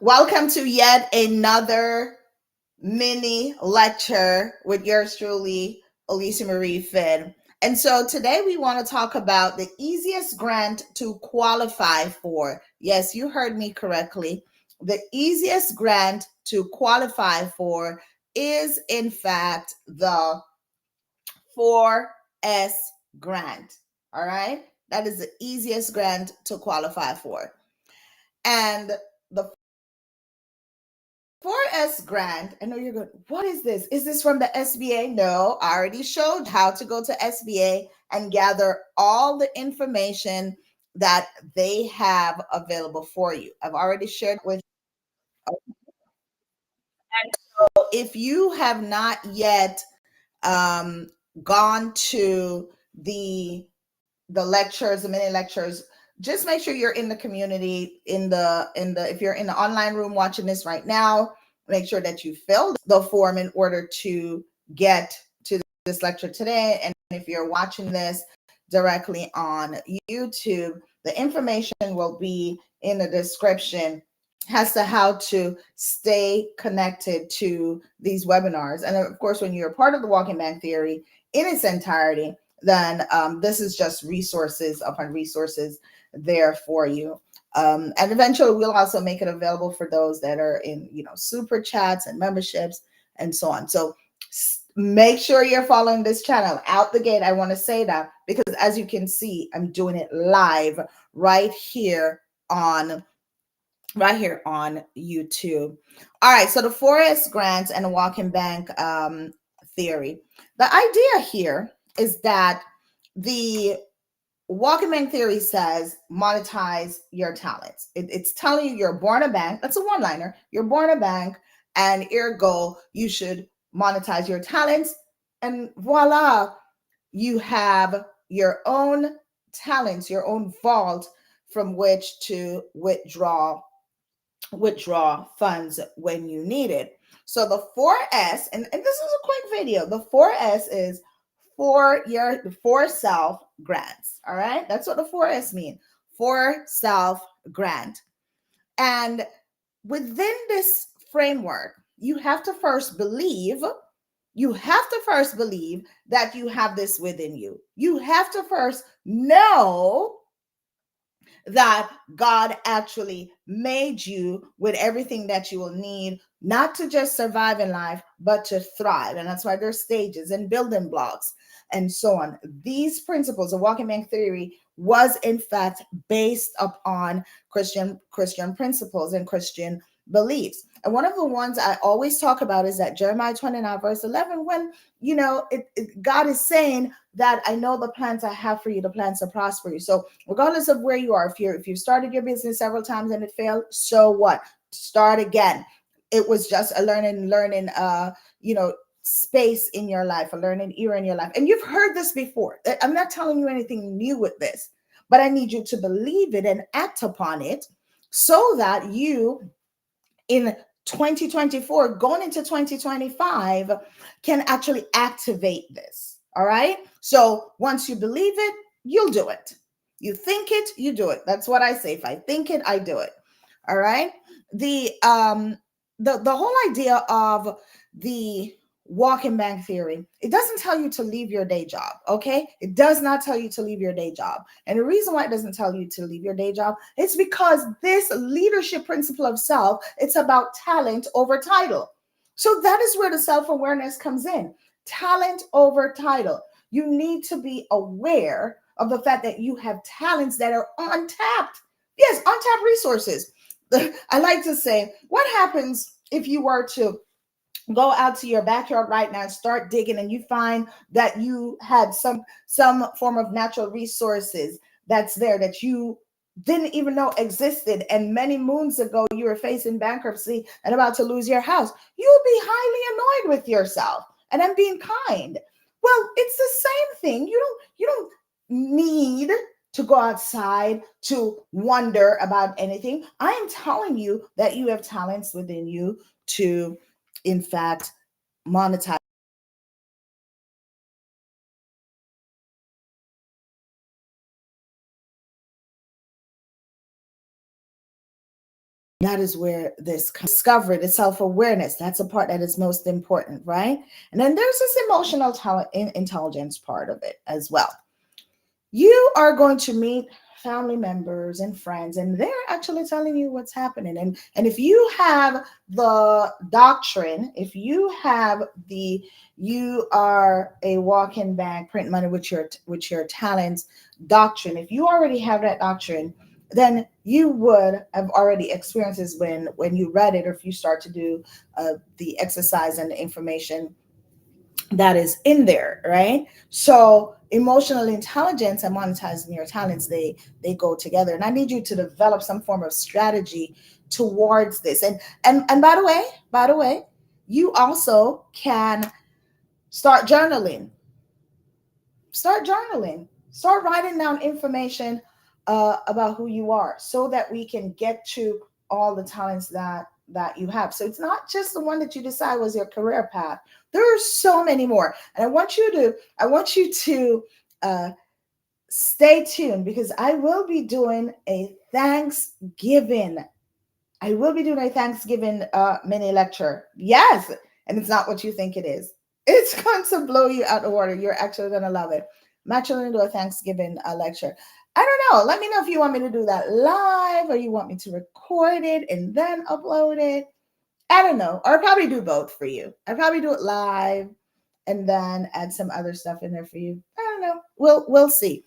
Welcome to yet another mini lecture with yours truly, Elisa Marie Finn. And so today we want to talk about the easiest grant to qualify for. Yes, you heard me correctly. The easiest grant to qualify for is, in fact, the 4S grant. All right. That is the easiest grant to qualify for. And the 4S grant, I know you're going, what is this? Is this from the SBA? No, I already showed how to go to SBA and gather all the information that they have available for you. I've already shared with you. So if you have not yet um, gone to the lectures, the mini lectures, just make sure you're in the community, if you're in the online room watching this right now, make sure that you filled the form in order to get to this lecture today. And if you're watching this directly on YouTube, the information will be in the description as to how to stay connected to these webinars. And of course, when you're part of the Walking Bank Theory in its entirety, then this is just resources upon resources there for you. And eventually we'll also make it available for those that are in, super chats and memberships and so on. So make sure you're following this channel out the gate. I want to say that because as you can see, I'm doing it live right here on YouTube. All right, so the 4S grants and the Walking Bank theory. The idea here is that the Walking Bank theory says monetize your talents. It's telling you you're born a bank. That's a one-liner. You're born a bank, and ergo, you should monetize your talents. And voila, you have your own talents, your own vault from which to withdraw funds when you need it. So the 4S, and this is a quick video. The 4S is for self grants. All right. That's what the 4S mean. For self grant. And within this framework, you have to first believe that you have this within you. You have to first know that God actually made you with everything that you will need, not to just survive in life, but to thrive. And that's why there's stages and building blocks and so on. These principles of Walking Bank theory was in fact based upon Christian principles and Christian beliefs. And one of the ones I always talk about is that Jeremiah 29 verse 11, when God is saying that I know the plans I have for you, the plans to prosper you. So regardless of where you are, if you started your business several times and it failed, so what? Start again. It was just a learning space in your life, a learning era in your life. And you've heard this before. I'm not telling you anything new with this, but I need you to believe it and act upon it so that you in 2024 going into 2025 can actually activate this. All right. So once you believe it, you'll do it. You think it, you do it. That's what I say. If I think it, I do it. All right. The whole idea of the Walking Bank theory, it doesn't tell you to leave your day job. Okay. It does not tell you to leave your day job. And the reason why it doesn't tell you to leave your day job, it's because this leadership principle of self, it's about talent over title. So that is where the self-awareness comes in. Talent over title. You need to be aware of the fact that you have talents that are untapped. Yes, untapped resources. I like to say, what happens if you were to go out to your backyard right now and start digging, and you find that you had some form of natural resources that's there that you didn't even know existed, and many moons ago you were facing bankruptcy and about to lose your house? You'll be highly annoyed with yourself, and I'm being kind. Well, it's the same thing. You don't need to go outside to wonder about anything. I am telling you that you have talents within you to, in fact, monetize That is where this discovery, the self-awareness, that's a part that is most important, right? And then there's this emotional talent intelligence part of it as well. You are going to meet family members and friends, and they're actually telling you what's happening. And if you have the doctrine, if you have the you are a walking bank, print money with your talents doctrine, if you already have that doctrine, then you would have already experienced this when you read it, or if you start to do the exercise and the information that is in there, right? So emotional intelligence and monetizing your talents, they go together. And I need you to develop some form of strategy towards this. And by the way, you also can start journaling. Start journaling. Start writing down information about who you are, so that we can get to all the talents that you have. So it's not just the one that you decide was your career path. There are so many more, and I want you to stay tuned, because I will be doing a Thanksgiving. I will be doing a Thanksgiving mini lecture. Yes, and it's not what you think it is. It's going to blow you out the water. You're actually going to love it. I'm actually going to do a Thanksgiving lecture. I don't know. Let me know if you want me to do that live, or you want me to record it and then upload it. I don't know. Or I'll probably do both for you. I'll probably do it live and then add some other stuff in there for you. I don't know. We'll see.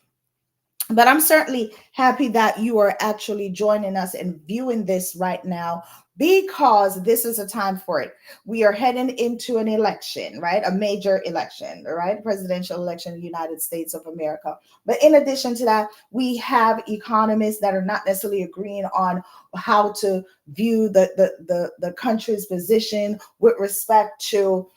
But I'm certainly happy that you are actually joining us and viewing this right now, because this is a time for it. We are heading into an election, right? A major election, right? Presidential election in the United States of America. But in addition to that, we have economists that are not necessarily agreeing on how to view the country's position with respect to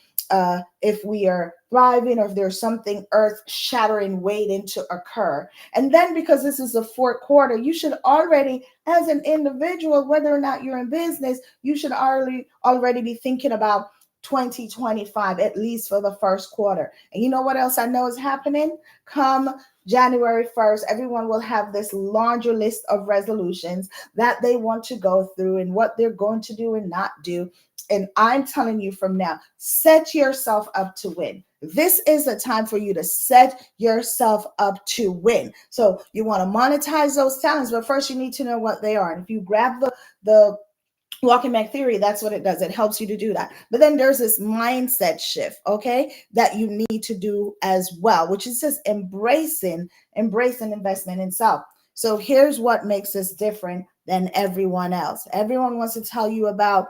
if we are thriving, or if there's something earth shattering waiting to occur. And then, because this is the fourth quarter, you should already, as an individual, whether or not you're in business, you should already be thinking about 2025, at least for the first quarter. And you know what else I know is happening? Come January 1st, everyone will have this laundry list of resolutions that they want to go through, and what they're going to do and not do. And I'm telling you from now, set yourself up to win. This is the time for you to set yourself up to win. So you want to monetize those talents, but first you need to know what they are. And if you grab the walking back theory, that's what it does. It helps you to do that. But then there's this mindset shift, okay, that you need to do as well, which is just embracing investment in self. So here's what makes us different than everyone else. Everyone wants to tell you about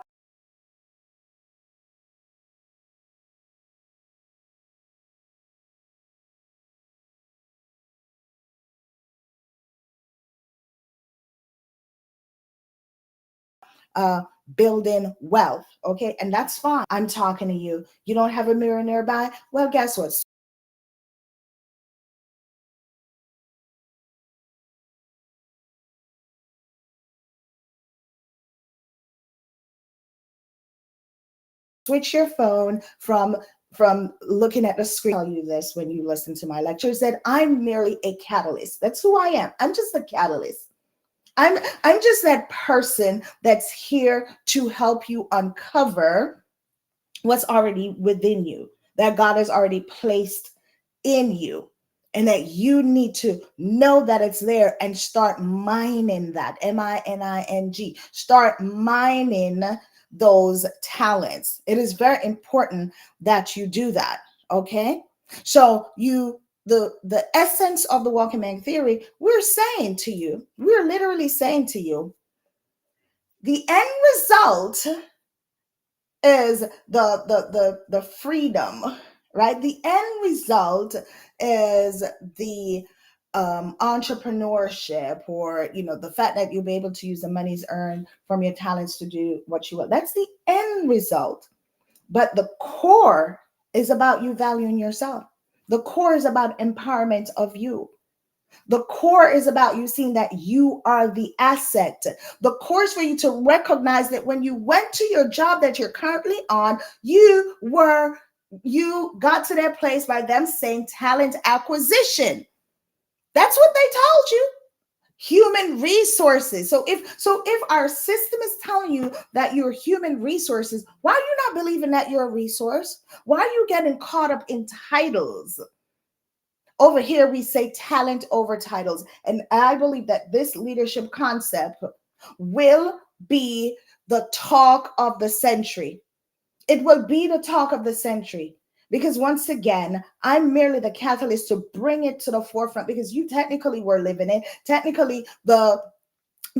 uh, building wealth. Okay. And that's fine. I'm talking to you. You don't have a mirror nearby? Well, guess what? Switch your phone from looking at the screen. I tell you this when you listen to my lectures, that I'm merely a catalyst. That's who I am. I'm just a catalyst. I'm just that person that's here to help you uncover what's already within you, that God has already placed in you, and that you need to know that it's there and start mining that. mining. Start mining those talents. It is very important that you do that. Okay. So the essence of the walking man theory, we're literally saying to you, the end result is the freedom, right? The end result is the entrepreneurship, or the fact that you'll be able to use the monies earned from your talents to do what you want. That's the end result. But the core is about you valuing yourself. The core is about empowerment of you. The core is about you seeing that you are the asset. The core is for you to recognize that when you went to your job that you're currently on, you got to that place by them saying talent acquisition. That's what they told you. Human resources. So if our system is telling you that you're human resources, why are you not believing that you're a resource? Why are you getting caught up in titles? Over here, we say talent over titles. And I believe that this leadership concept will be the talk of the century. It will be the talk of the century. Because once again, I'm merely the catalyst to bring it to the forefront, because you technically were living it. Technically, the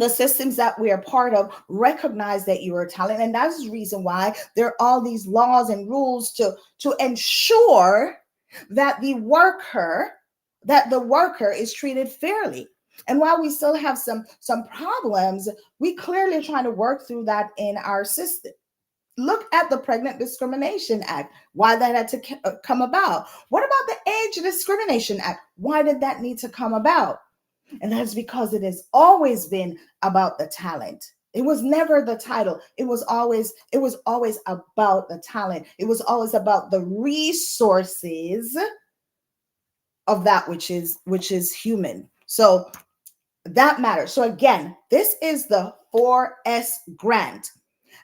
systems that we are part of recognize that you are a talent, and that's the reason why there are all these laws and rules to ensure that the worker is treated fairly. And while we still have some problems, we clearly are trying to work through that in our system. Look at the Pregnant Discrimination Act, why that had to come about. What about the Age Discrimination Act? Why did that need to come about? And that's because it has always been about the talent. It was never the title. It was always about the talent. It was always about the resources of that which is human. So that matters. So again, this is the 4S grant.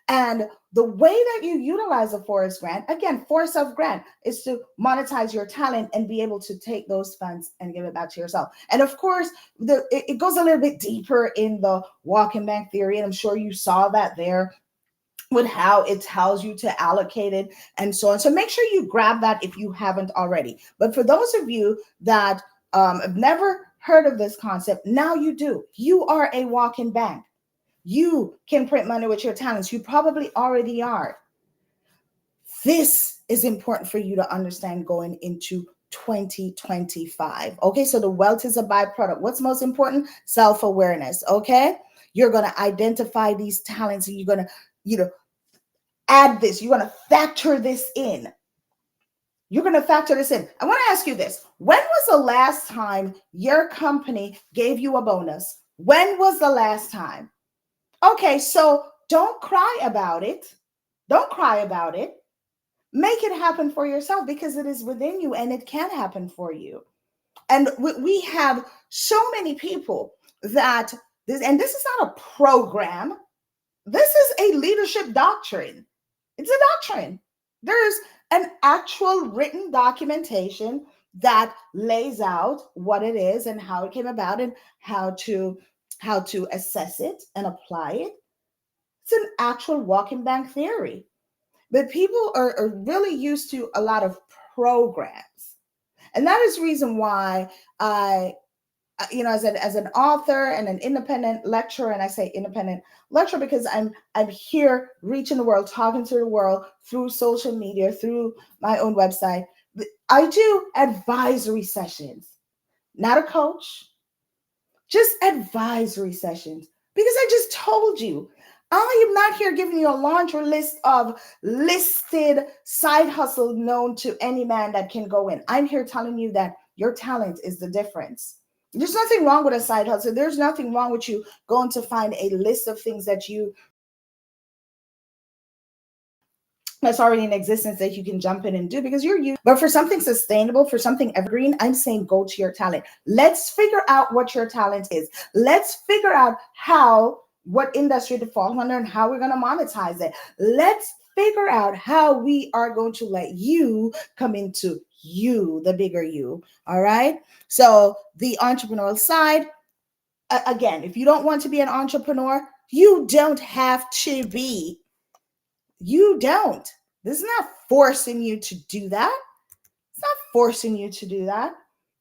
And the way that you utilize a forest grant, again, for self grant, is to monetize your talent and be able to take those funds and give it back to yourself. And of course, it goes a little bit deeper in the walking bank theory. And I'm sure you saw that there with how it tells you to allocate it and so on. So make sure you grab that if you haven't already. But for those of you that have never heard of this concept, now you do. You are a walking bank. You can print money with your talents. You probably already are. This is important for you to understand going into 2025. Okay, so the wealth is a byproduct. What's most important? Self-awareness. Okay, you're going to identify these talents and you're going to, add this. You're going to factor this in. You're going to factor this in. I want to ask you this. When was the last time your company gave you a bonus? When was the last time? Okay, so don't cry about it. Don't cry about it. Make it happen for yourself, because it is within you and it can happen for you. And we have so many people that and this is not a program. This is a leadership doctrine. It's a doctrine. There's an actual written documentation that lays out what it is and how it came about and how to assess it and apply it. It's an actual walking bank theory. But people are really used to a lot of programs. And that is the reason why I, as an author and an independent lecturer, and I say independent lecturer because I'm here reaching the world, talking to the world through social media, through my own website. I do advisory sessions, not a coach, just advisory sessions, because I just told you, I am not here giving you a laundry list of listed side hustle known to any man that can go in. I'm here telling you that your talent is the difference. There's nothing wrong with a side hustle. There's nothing wrong with you going to find a list of things that's already in existence that you can jump in and do because you're used. But for something sustainable, for something evergreen, I'm saying go to your talent. Let's figure out what your talent is. Let's figure out what industry to fall under and how we're going to monetize it. Let's figure out how we are going to let you come into you, the bigger you. All right. So the entrepreneurial side, again, if you don't want to be an entrepreneur, you don't have to be. You don't. This is not forcing you to do that. It's not forcing you to do that.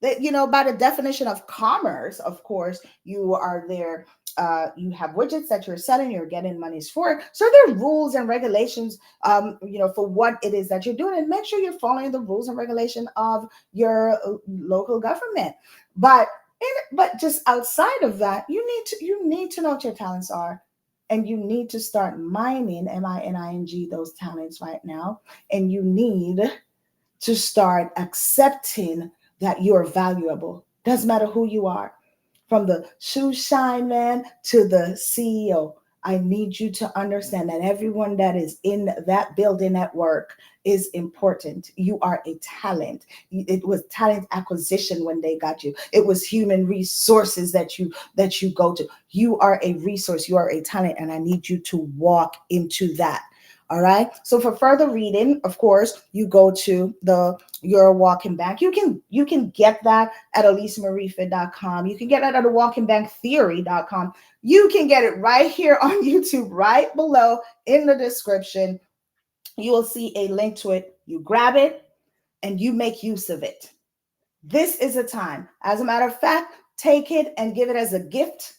That, by the definition of commerce, of course, you are there. You have widgets that you're selling, you're getting monies for it. So there are rules and regulations, for what it is that you're doing, and make sure you're following the rules and regulation of your local government. But just outside of that, you need to know what your talents are. And you need to start mining, mining, those talents right now. And you need to start accepting that you're valuable. Doesn't matter who you are, from the shoe shine man to the CEO. I need you to understand that everyone that is in that building at work is important. You are a talent. It was talent acquisition when they got you. It was human resources that you go to. You are a resource. You are a talent, and I need you to walk into that. All right. So for further reading, of course, you go to the Your Walking Bank. You can get that at elisemarifa.com. You can get it at walkingbanktheory.com. You can get it right here on YouTube, right below in the description. You will see a link to it. You grab it and you make use of it. This is a time. As a matter of fact, take it and give it as a gift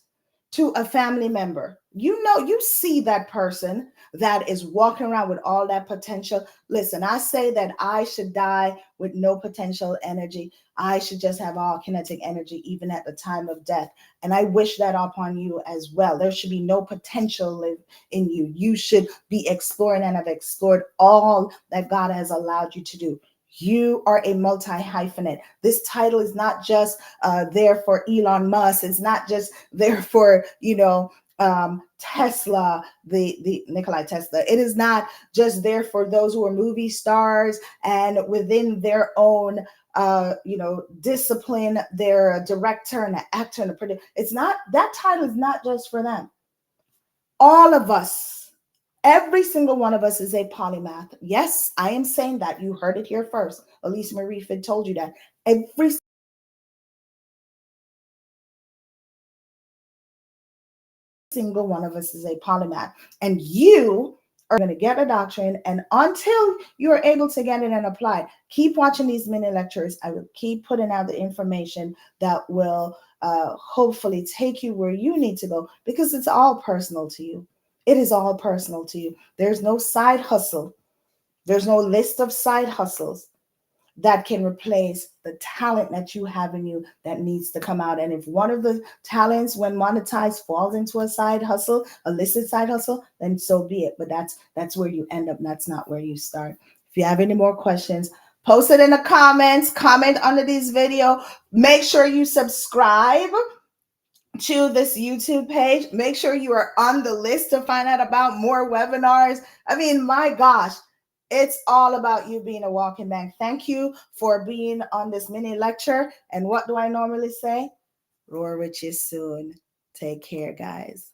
to a family member. You see that person that is walking around with all that potential. Listen, I say that I should die with no potential energy. I should just have all kinetic energy, even at the time of death. And I wish that upon you as well. There should be no potential live in you. You should be exploring and have explored all that God has allowed you to do. You are a multi hyphenate. This title is not just there for Elon Musk. It's not just there for, Tesla, the Nikolai Tesla. It is not just there for those who are movie stars and within their own discipline, they're a director and an actor and a producer. It's not, that title is not just for them. All of us, every single one of us is a polymath. Yes, I am saying that. You heard it here first. Elise Marie Fid told you that. Every single one of us is a polymath. And you are going to get a doctrine. And until you are able to get it and apply, keep watching these mini lectures. I will keep putting out the information that will hopefully take you where you need to go, because it's all personal to you. It is all personal to you. There's no side hustle. There's no list of side hustles that can replace the talent that you have in you that needs to come out. And if one of the talents, when monetized, falls into a side hustle, a listed side hustle, then so be it. But that's where you end up. That's not where you start. If you have any more questions, post it in the comments, comment under this video. Make sure you subscribe to this YouTube page. Make sure you are on the list to find out about more webinars. I mean, my gosh, it's all about you being a walking bank. Thank you for being on this mini lecture. And what do I normally say? Roar with you soon. Take care, guys.